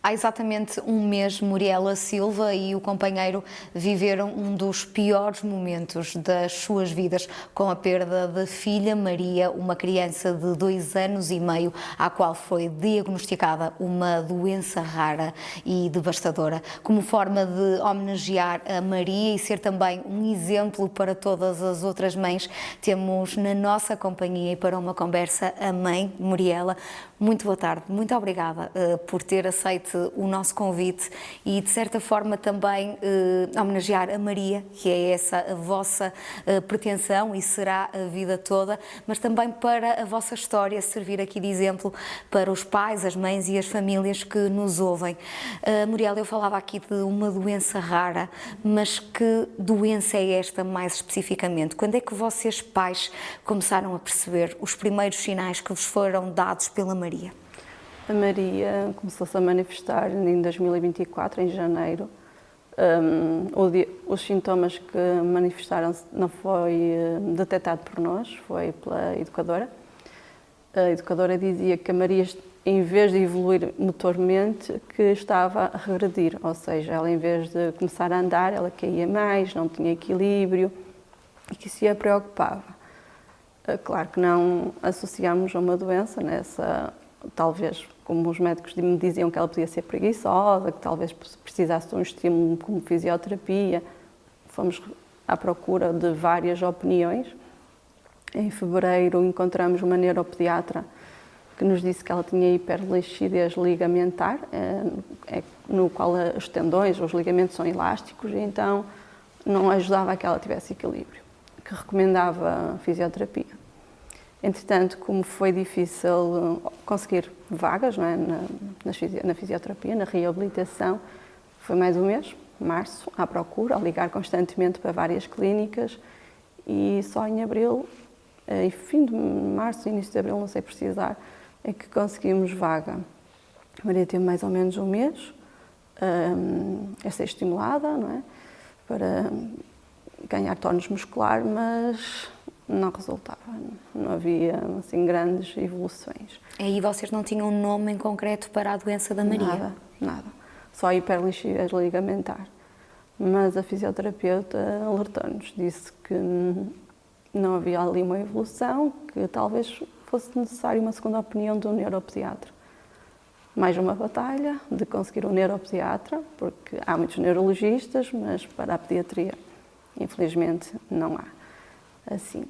Há exatamente um mês, Muriela Silva e o companheiro viveram um dos piores momentos das suas vidas, com a perda da filha Maria, uma criança de 2 anos e meio, à qual foi diagnosticada uma doença rara e devastadora. Como forma de homenagear a Maria e ser também um exemplo para todas as outras mães, temos na nossa companhia e para uma conversa a mãe Muriela. Muito boa tarde, muito obrigada por ter aceito o nosso convite e de certa forma também homenagear a Maria, que é essa a vossa pretensão e será a vida toda, mas também para a vossa história servir aqui de exemplo para os pais, as mães e as famílias que nos ouvem. Muriela, eu falava aqui de uma doença rara, mas que doença é esta mais especificamente? Quando é que vocês pais começaram a perceber os primeiros sinais que vos foram dados pela Maria? A Maria começou-se a manifestar em 2024, em janeiro. Os sintomas que manifestaram-se não foi detectado por nós, foi pela educadora. A educadora dizia que a Maria, em vez de evoluir motormente, que estava a regredir, ou seja, ela em vez de começar a andar, ela caía mais, não tinha equilíbrio e que isso a preocupava. Claro que não associámos a uma doença talvez como os médicos me diziam que ela podia ser preguiçosa, que talvez precisasse de um estímulo como fisioterapia. Fomos à procura de várias opiniões. Em fevereiro encontramos uma neuropediatra que nos disse que ela tinha hiperlaxidez ligamentar, no qual os tendões, os ligamentos são elásticos, e então não ajudava a que ela tivesse equilíbrio, que recomendava fisioterapia. Entretanto, como foi difícil conseguir vagas, não é, na fisioterapia, na reabilitação, foi mais um mês, março, à procura, a ligar constantemente para várias clínicas, e só em abril, em fim de março, início de abril, não sei precisar, é que conseguimos vaga. A Maria teve mais ou menos um mês a ser estimulada, não é, para ganhar tónus muscular, mas não resultava, não havia assim grandes evoluções. Aí vocês não tinham um nome em concreto para a doença da Maria? Nada. Só a hiperlaxidez ligamentar. Mas a fisioterapeuta alertou-nos, disse que não havia ali uma evolução, que talvez fosse necessário uma segunda opinião de um neuropediatra. Mais uma batalha de conseguir um neuropediatra, porque há muitos neurologistas, mas para a pediatria, infelizmente, não há assim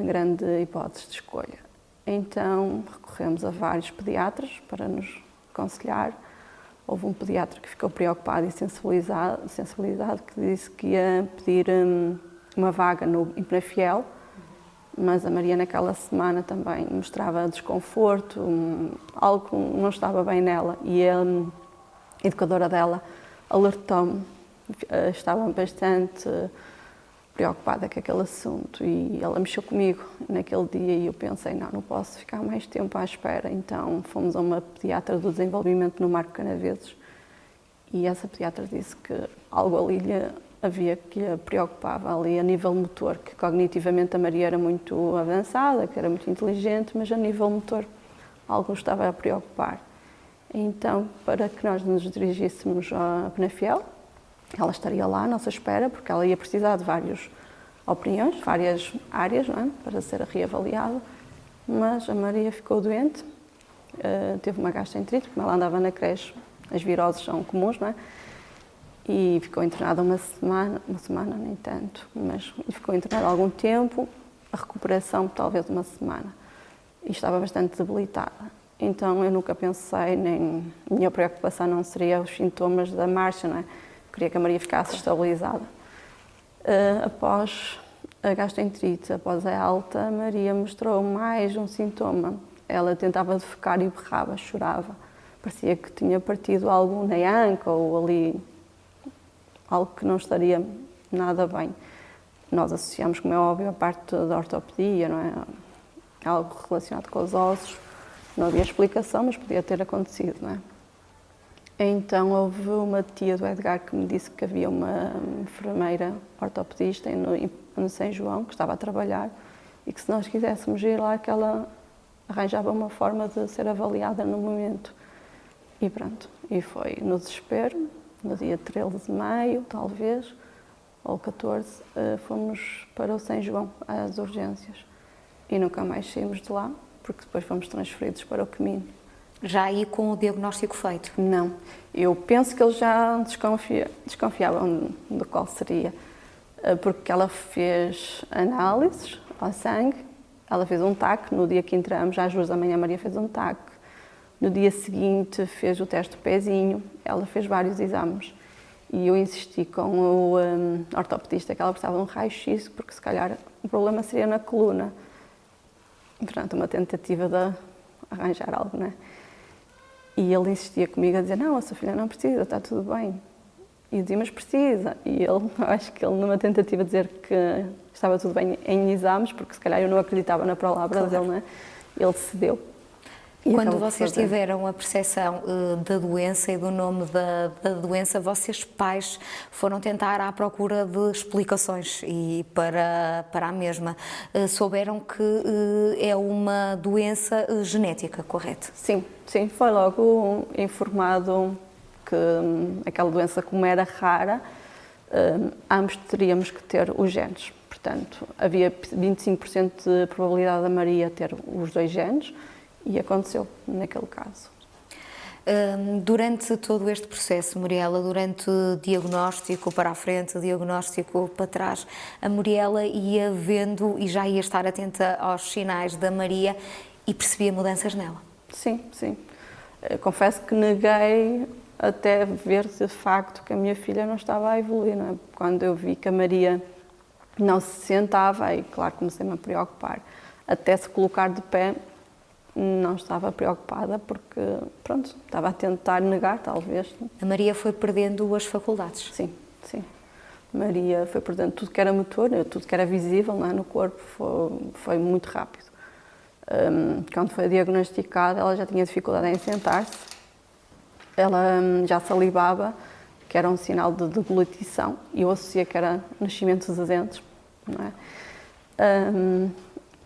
grande hipótese de escolha. Então recorremos a vários pediatras para nos aconselhar. Houve um pediatra que ficou preocupado e sensibilizado, que disse que ia pedir uma vaga no Penafiel, mas a Maria naquela semana também mostrava desconforto, algo que não estava bem nela, e a educadora dela alertou-me, estava bastante preocupada com aquele assunto, e ela mexeu comigo naquele dia e eu pensei, não posso ficar mais tempo à espera. Então fomos a uma pediatra do desenvolvimento no Marco Canaveses e essa pediatra disse que algo ali havia que lhe preocupava ali a nível motor, que cognitivamente a Maria era muito avançada, que era muito inteligente, mas a nível motor algo estava a preocupar. Então, para que nós nos dirigíssemos à Penafiel, ela estaria lá à nossa espera, porque ela ia precisar de várias opiniões, várias áreas, não é? Para ser reavaliada. Mas a Maria ficou doente, teve uma gastroenterite, como ela andava na creche, as viroses são comuns, não é? E ficou internada uma semana nem tanto, mas ficou internada há algum tempo, a recuperação talvez uma semana. E estava bastante debilitada. Então eu nunca pensei, nem a minha preocupação não seria os sintomas da marcha, não é? Queria que a Maria ficasse estabilizada. Após a gastroenterite, após a alta, a Maria mostrou mais um sintoma. Ela tentava defecar e berrava, chorava. Parecia que tinha partido algo na anca ou ali, algo que não estaria nada bem. Nós associamos, como é óbvio, a parte da ortopedia, não é? Algo relacionado com os ossos. Não havia explicação, mas podia ter acontecido, não é? Então houve uma tia do Edgar que me disse que havia uma enfermeira ortopedista no São João, que estava a trabalhar, e que se nós quiséssemos ir lá, que ela arranjava uma forma de ser avaliada no momento. E pronto, e foi no desespero, no dia 13 de maio, talvez, ou 14, fomos para o São João, às urgências. E nunca mais saímos de lá, porque depois fomos transferidos para o Quemino. Já aí com o diagnóstico feito? Não, eu penso que eles já desconfiavam do qual seria, porque ela fez análises ao sangue, ela fez um TAC, no dia que entramos, às 2 da manhã a Maria fez um TAC, no dia seguinte fez o teste do pezinho, ela fez vários exames. E eu insisti com o ortopedista que ela precisava de um raio-x, porque se calhar o problema seria na coluna. Portanto, uma tentativa de arranjar algo, não é? E ele insistia comigo a dizer, não, a sua filha não precisa, está tudo bem. E eu dizia, mas precisa. E ele, acho que ele, numa tentativa de dizer que estava tudo bem em exames, porque se calhar eu não acreditava na palavra dele, não é? Ele cedeu. E quando vocês tiveram a percepção da doença e do nome da doença, vocês pais foram tentar à procura de explicações e para a mesma. Souberam que é uma doença genética, correto? Sim, sim, foi logo informado que aquela doença, como era rara, ambos teríamos que ter os genes. Portanto, havia 25% de probabilidade da Maria ter os 2 genes, e aconteceu naquele caso. Durante todo este processo, Muriela, durante o diagnóstico para a frente, o diagnóstico para trás, a Muriela ia vendo e já ia estar atenta aos sinais da Maria e percebia mudanças nela? Sim, sim. Confesso que neguei até ver de facto que a minha filha não estava a evoluir, não é? Quando eu vi que a Maria não se sentava, aí claro comecei-me a preocupar. Até se colocar de pé, não estava preocupada porque, pronto, estava a tentar negar, talvez. A Maria foi perdendo as faculdades? Sim, sim. Maria foi perdendo tudo que era motor, tudo que era visível, não é, no corpo, foi muito rápido. Quando foi diagnosticada, ela já tinha dificuldade em sentar-se, ela já salivava, que era um sinal de deglutição, e eu associei que era nascimento de dentes, não é?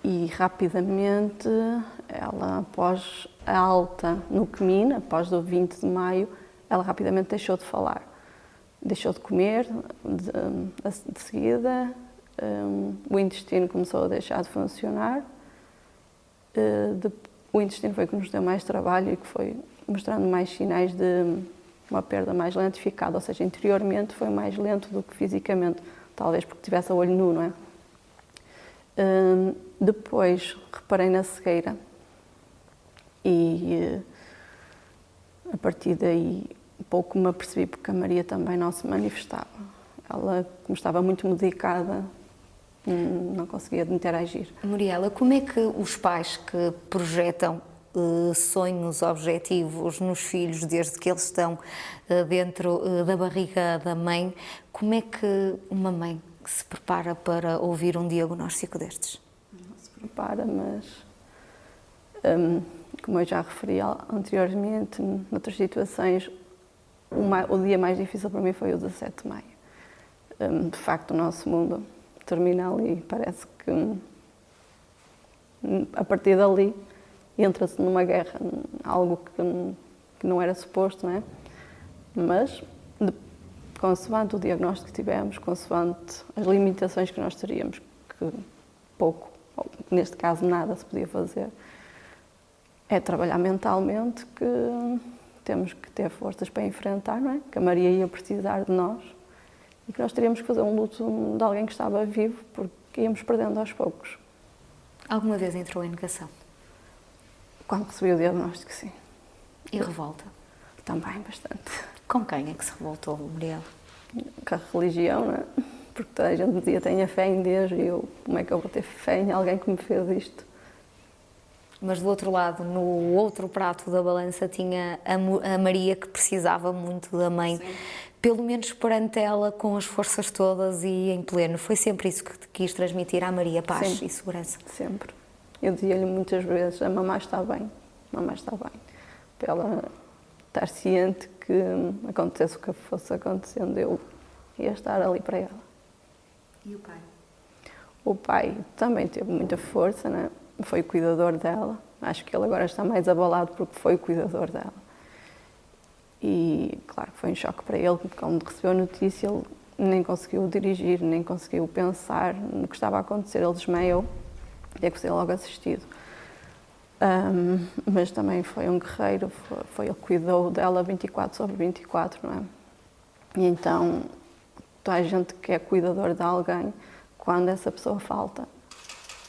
E rapidamente, ela, após a alta no Quemino, após o 20 de maio, ela rapidamente deixou de falar. Deixou de comer de seguida, o intestino começou a deixar de funcionar. O intestino foi que nos deu mais trabalho e que foi mostrando mais sinais de uma perda mais lentificada, ou seja, interiormente foi mais lento do que fisicamente, talvez porque tivesse a olho nu, não é? Depois reparei na cegueira e a partir daí pouco me apercebi porque a Maria também não se manifestava. Ela, como estava muito medicada, não conseguia interagir. Muriela, como é que os pais que projetam sonhos, objetivos nos filhos desde que eles estão dentro da barriga da mãe, como é que uma mãe se prepara para ouvir um diagnóstico destes? Não se prepara, mas como eu já referi anteriormente, noutras situações, o dia mais difícil para mim foi o 17 de maio. De facto, o nosso mundo termina ali e parece que a partir dali entra-se numa guerra, algo que não era suposto, não é? Mas, consoante o diagnóstico que tivemos, consoante as limitações que nós teríamos, que pouco, ou neste caso nada se podia fazer, é trabalhar mentalmente, que temos que ter forças para enfrentar, não é? Que a Maria ia precisar de nós e que nós teríamos que fazer um luto de alguém que estava vivo, porque íamos perdendo aos poucos. Alguma vez entrou em negação? Quando recebi o diagnóstico, sim. E revolta? Também, bastante. Com quem é que se revoltou, Muriel? Com a religião, não é? Porque toda a gente dizia, tenha fé em Deus, e eu, como é que eu vou ter fé em alguém que me fez isto? Mas do outro lado, no outro prato da balança, tinha a Maria, que precisava muito da mãe. Sim. Pelo menos perante ela, com as forças todas e em pleno. Foi sempre isso que quis transmitir à Maria, paz. Sim. E segurança? Sempre. Eu dizia-lhe muitas vezes, a mamãe está bem, a mamãe está bem. Para ela estar ciente que acontecesse o que fosse acontecendo, eu ia estar ali para ela. E o pai? O pai também teve muita força, né? Foi o cuidador dela. Acho que ele agora está mais abalado porque foi o cuidador dela. E, claro, foi um choque para ele, porque quando recebeu a notícia, ele nem conseguiu dirigir, nem conseguiu pensar no que estava a acontecer. Ele desmaiou, e é que foi logo assistido. Mas também foi um guerreiro, foi ele que cuidou dela 24/24, não é? E então, toda a gente que é cuidador de alguém, quando essa pessoa falta,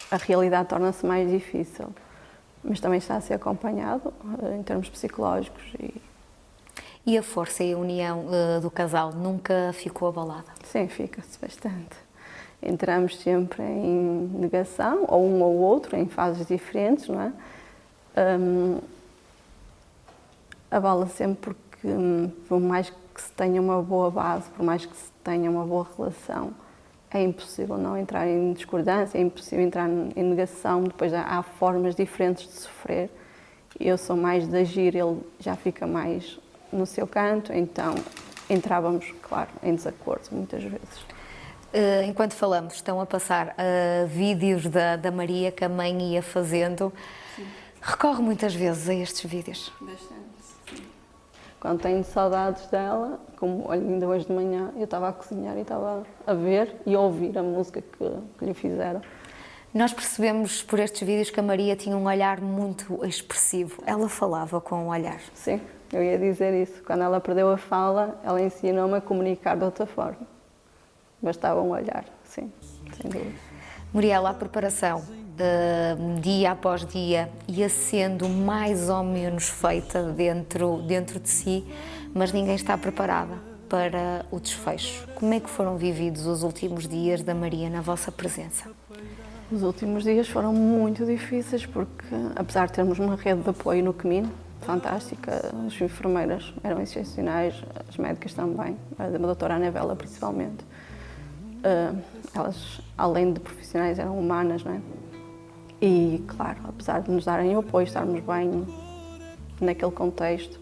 a realidade torna-se mais difícil. Mas também está a ser acompanhado em termos psicológicos. E a força e a união do casal nunca ficou abalada? Sim, fica-se bastante. Entramos sempre em negação, ou um ou outro, em fases diferentes, não é? Abala sempre porque, por mais que se tenha uma boa base, por mais que se tenha uma boa relação, é impossível não entrar em discordância, é impossível entrar em negação, depois há formas diferentes de sofrer. Eu sou mais de agir, ele já fica mais no seu canto, então entrávamos, claro, em desacordo muitas vezes. Enquanto falamos, estão a passar vídeos da Maria que a mãe ia fazendo. Sim. Recorre muitas vezes a estes vídeos? Bastante, sim. Quando tenho saudades dela, como olha, ainda hoje de manhã, eu estava a cozinhar e estava a ver e a ouvir a música que lhe fizeram. Nós percebemos por estes vídeos que a Maria tinha um olhar muito expressivo. Ela falava com o olhar. Sim, eu ia dizer isso. Quando ela perdeu a fala, ela ensinou-me a comunicar de outra forma. Bastava um olhar, sim, sem dúvida. Muriela, a preparação, dia após dia, ia sendo mais ou menos feita dentro de si, mas ninguém está preparada para o desfecho. Como é que foram vividos os últimos dias da Maria na vossa presença? Os últimos dias foram muito difíceis porque, apesar de termos uma rede de apoio no CMIN, fantástica, as enfermeiras eram excepcionais, as médicas também, a doutora Anabela principalmente. Elas, além de profissionais, eram humanas, não é? E, claro, apesar de nos darem o apoio, estarmos bem naquele contexto,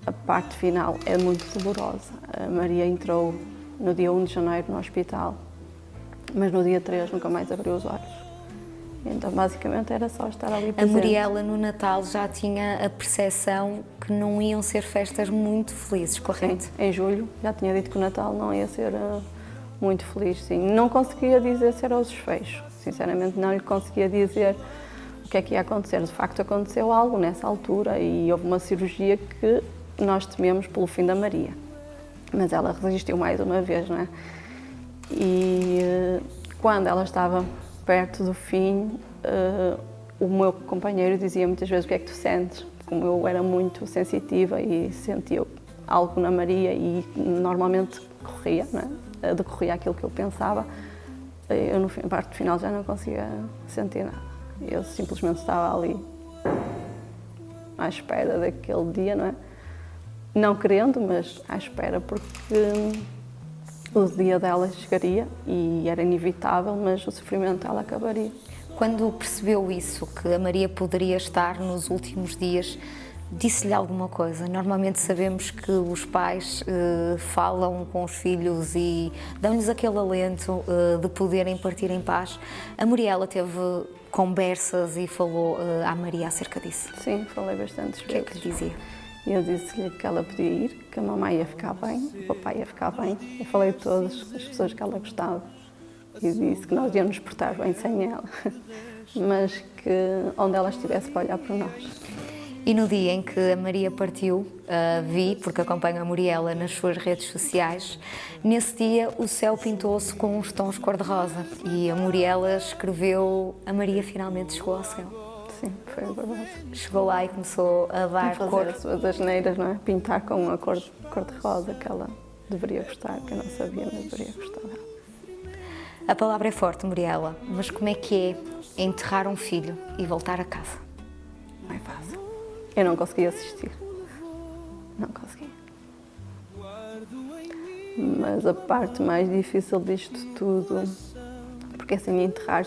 a parte final é muito dolorosa. A Maria entrou no dia 1 de janeiro no hospital, mas no dia 3 nunca mais abriu os olhos. Então, basicamente, era só estar ali presente. A Muriela, no Natal, já tinha a percepção que não iam ser festas muito felizes, correto? Sim, em julho já tinha dito que o Natal não ia ser muito feliz, sim. Não conseguia dizer se era os desfechos. Sinceramente, não lhe conseguia dizer o que é que ia acontecer. De facto, aconteceu algo nessa altura e houve uma cirurgia que nós tememos pelo fim da Maria. Mas ela resistiu mais uma vez, não é? E quando ela estava perto do fim, o meu companheiro dizia muitas vezes: o que é que tu sentes? Como eu era muito sensitiva e sentia algo na Maria e normalmente corria, não é? Decorria aquilo que eu pensava, eu na parte final já não conseguia sentir nada. Eu simplesmente estava ali à espera daquele dia, não é? Não querendo, mas à espera, porque o dia dela chegaria e era inevitável, mas o sofrimento dela acabaria. Quando percebeu isso, que a Maria poderia estar nos últimos dias, disse-lhe alguma coisa? Normalmente sabemos que os pais falam com os filhos e dão-lhes aquele alento de poderem partir em paz. A Muriela teve conversas e falou à Maria acerca disso? Sim, falei bastantes vezes. O que é que lhe dizia? Eu disse-lhe que ela podia ir, que a mamãe ia ficar bem, o papai ia ficar bem. Eu falei de todas as pessoas que ela gostava e disse que nós íamos portar bem sem ela, mas que onde ela estivesse para olhar para nós. E no dia em que a Maria partiu, vi, porque acompanho a Muriela nas suas redes sociais, nesse dia o céu pintou-se com uns tons cor-de-rosa e a Muriela escreveu: a Maria finalmente chegou ao céu. Sim, foi verdade. Chegou lá e começou a dar fazer cor. as suas asneiras, não é? Pintar com a cor de rosa que ela deveria gostar, que eu não sabia, mas deveria gostar dela. A palavra é forte, Muriela, mas como é que é enterrar um filho e voltar a casa? Não é fácil. Eu não consegui assistir. Não consegui. Mas a parte mais difícil disto tudo, porque assim, enterrar,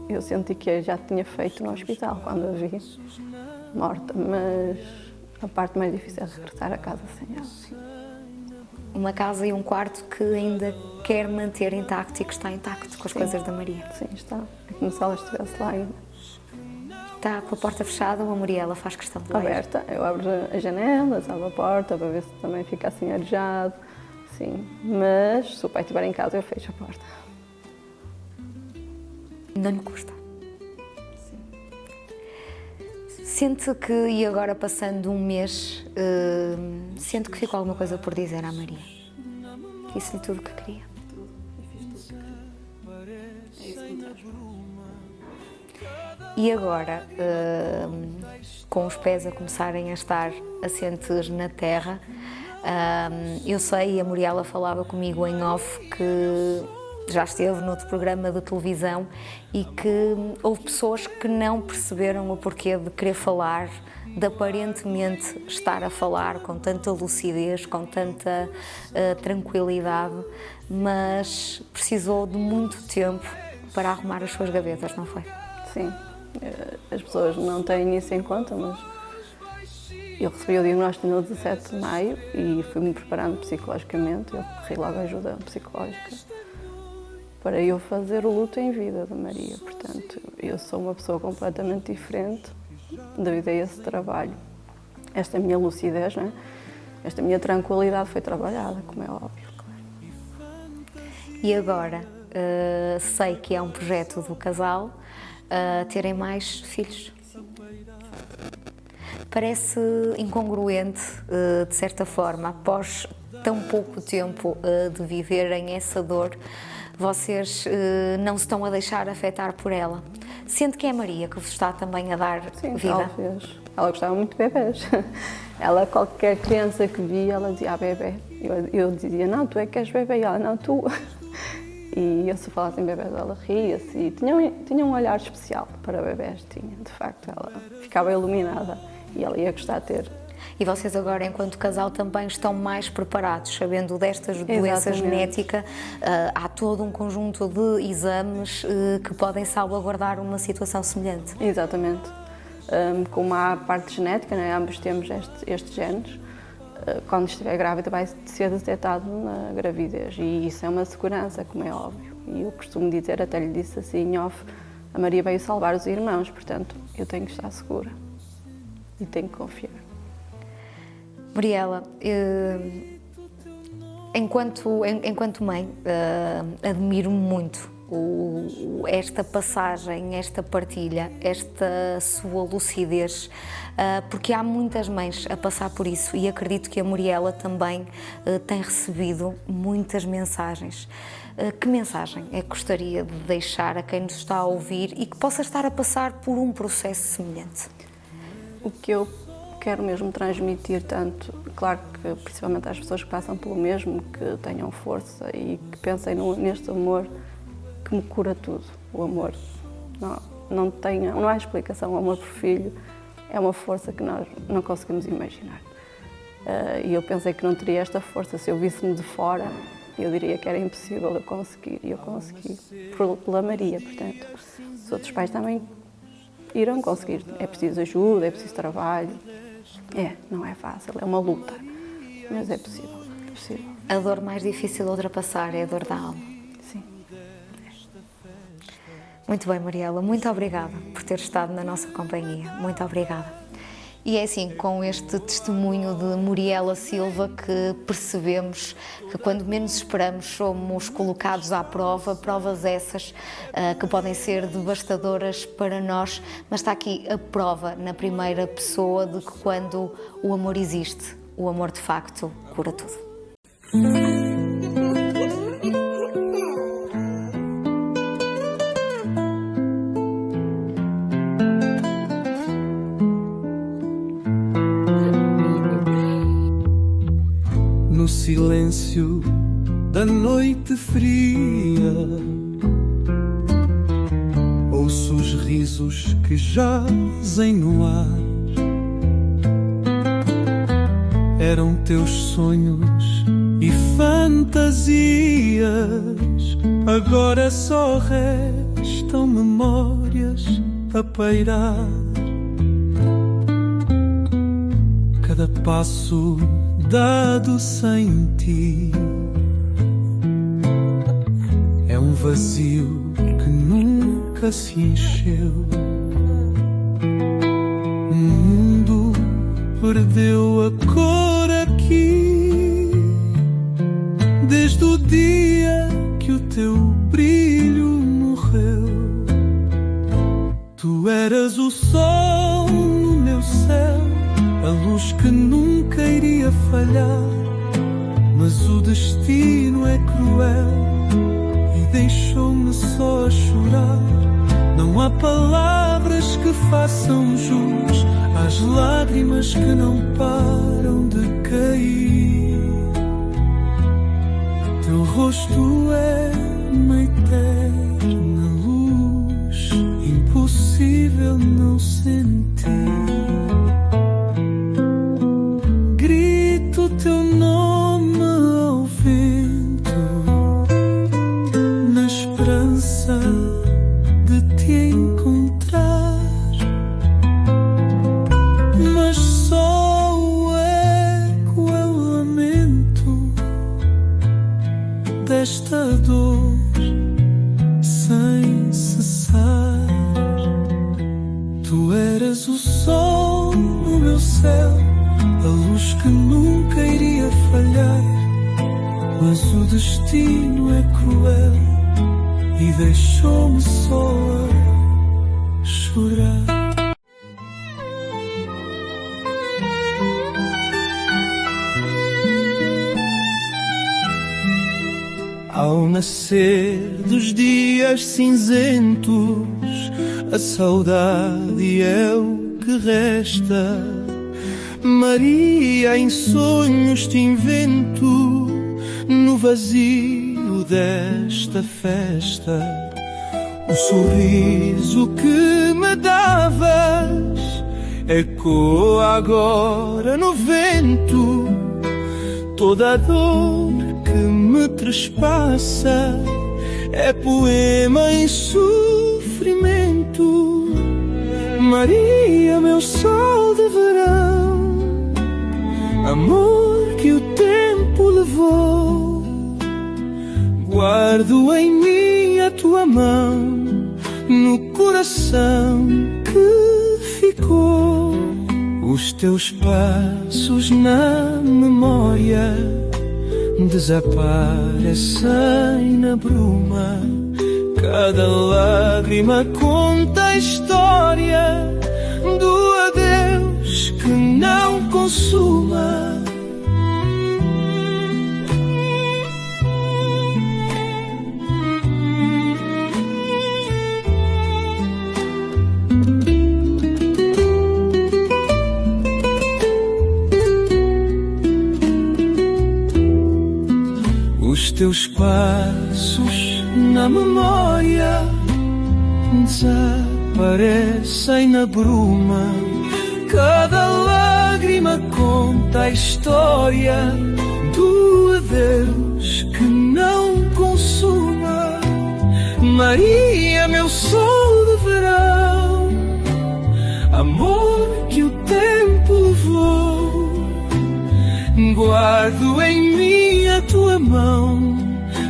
eu senti que eu já tinha feito no hospital quando a vi morta, mas a parte mais difícil é regressar a casa sem ela. Uma casa e um quarto que ainda quer manter intacto e que está intacto com as coisas da Maria. Sim, está. É como se ela estivesse lá ainda. está com a porta fechada ou a Muriela faz questão de ler? Aberta, eu abro as janelas, abro a porta para ver se também fica assim arejado, sim. Mas se o pai estiver em casa, eu fecho a porta. Não lhe custa? Sente que, e agora passando um mês, sente que ficou alguma coisa por dizer à Maria? Disse-lhe tudo o que queria? E agora, com os pés a começarem a estar assentes na terra, eu sei, e a Muriela falava comigo em off, que já esteve noutro programa de televisão e que houve pessoas que não perceberam o porquê de querer falar, de aparentemente estar a falar com tanta lucidez, com tanta tranquilidade, mas precisou de muito tempo para arrumar as suas gavetas, não foi? Sim, as pessoas não têm isso em conta, mas eu recebi o diagnóstico no 17 de maio e fui-me preparando psicologicamente, eu recorri logo à ajuda psicológica para eu fazer o luto em vida da Maria. Portanto, eu sou uma pessoa completamente diferente devido a esse trabalho. Esta minha lucidez, né? Esta minha tranquilidade foi trabalhada, como é óbvio. Claro. E agora, sei que é um projeto do casal terem mais filhos. Parece incongruente, de certa forma, após tão pouco tempo de viverem essa dor, vocês não se estão a deixar afetar por ela. Sente que é a Maria que vos está também a dar Sim, vida? Talvez. Ela gostava muito de bebés. Ela, qualquer criança que via, ela dizia, bebê. Eu dizia, não, tu é que és bebê. E ela, não, tu. E eu, se falasse em bebés, ela ria-se. E tinha um olhar especial para bebés, tinha. De facto, ela ficava iluminada e ela ia gostar de ter. E vocês agora, enquanto casal, também estão mais preparados, sabendo destas doenças genéticas, há todo um conjunto de exames que podem salvaguardar uma situação semelhante. Exatamente. Como há a parte genética, né, ambos temos estes genes, quando estiver grávida vai ser detectado na gravidez e isso é uma segurança, como é óbvio. E eu costumo dizer, até lhe disse assim, off, a Maria veio salvar os irmãos, portanto, eu tenho que estar segura e tenho que confiar. Muriela, enquanto mãe, admiro muito esta passagem, esta partilha, esta sua lucidez, porque há muitas mães a passar por isso e acredito que a Muriela também tem recebido muitas mensagens. Que mensagem é que gostaria de deixar a quem nos está a ouvir e que possa estar a passar por um processo semelhante? O que eu quero mesmo transmitir tanto, claro que principalmente às pessoas que passam pelo mesmo, que tenham força e que pensem neste amor que me cura tudo. O amor não há explicação. O amor por filho é uma força que nós não conseguimos imaginar. E eu pensei que não teria esta força. Se eu visse-me de fora, eu diria que era impossível eu conseguir. E eu consegui pela Maria, portanto. Os outros pais também irão conseguir. É preciso ajuda, é preciso trabalho. Não é fácil, é uma luta, mas é possível, é possível. A dor mais difícil de ultrapassar é a dor da alma. Sim. Muito bem, Muriela, muito obrigada por ter estado na nossa companhia, muito obrigada. E é assim, com este testemunho de Muriela Silva, que percebemos que quando menos esperamos somos colocados à prova, provas essas que podem ser devastadoras para nós, mas está aqui a prova na primeira pessoa de que quando o amor existe, o amor de facto cura tudo. No silêncio da noite fria, ouço os risos que jazem no ar. Eram teus sonhos e fantasias, agora só restam memórias a pairar. Cada passo dado sem ti é um vazio que nunca se encheu. perdeu a cor aqui, desde o dia que o teu brilho morreu. Tu eras o sol no meu céu, a luz que nunca iria falhar, mas o destino é cruel e deixou-me só a chorar. Não há palavras que façam jus às lágrimas que não param de cair. Teu rosto é uma eterna luz, impossível não sentir. Grito teu nome ao vento, na esperança de te encontrar, mas só o eco é o lamento desta dor sem cessar. Tu eras o sol no meu céu, a luz que nunca iria falhar, mas o destino é cruel e deixou-me só a chorar. Ao nascer dos dias cinzentos, a saudade é o que resta. Maria, em sonhos te invento, no vazio desta festa. O sorriso que me davas ecoa agora no vento. Toda a dor que me trespassa é poema em sofrimento. Maria, meu sol de verão, amor que o tempo levou, guardo em mim a tua mão no coração que ficou. Os teus passos na memória desaparecem na bruma. Cada lágrima conta a história do adeus que não consuma. Os teus passos na memória desaparecem na bruma. Cada lágrima conta a história do adeus que não consuma. Maria, meu sol de verão, amor que o tempo levou, guardo em mim a tua mão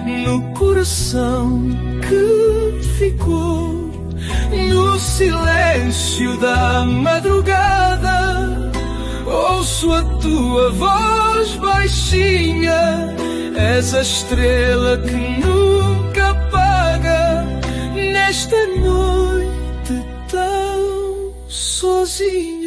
no coração que ficou. No silêncio da madrugada ouço a tua voz baixinha. És a estrela que nunca apaga nesta noite tão sozinha.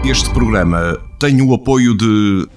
Este programa tem o apoio de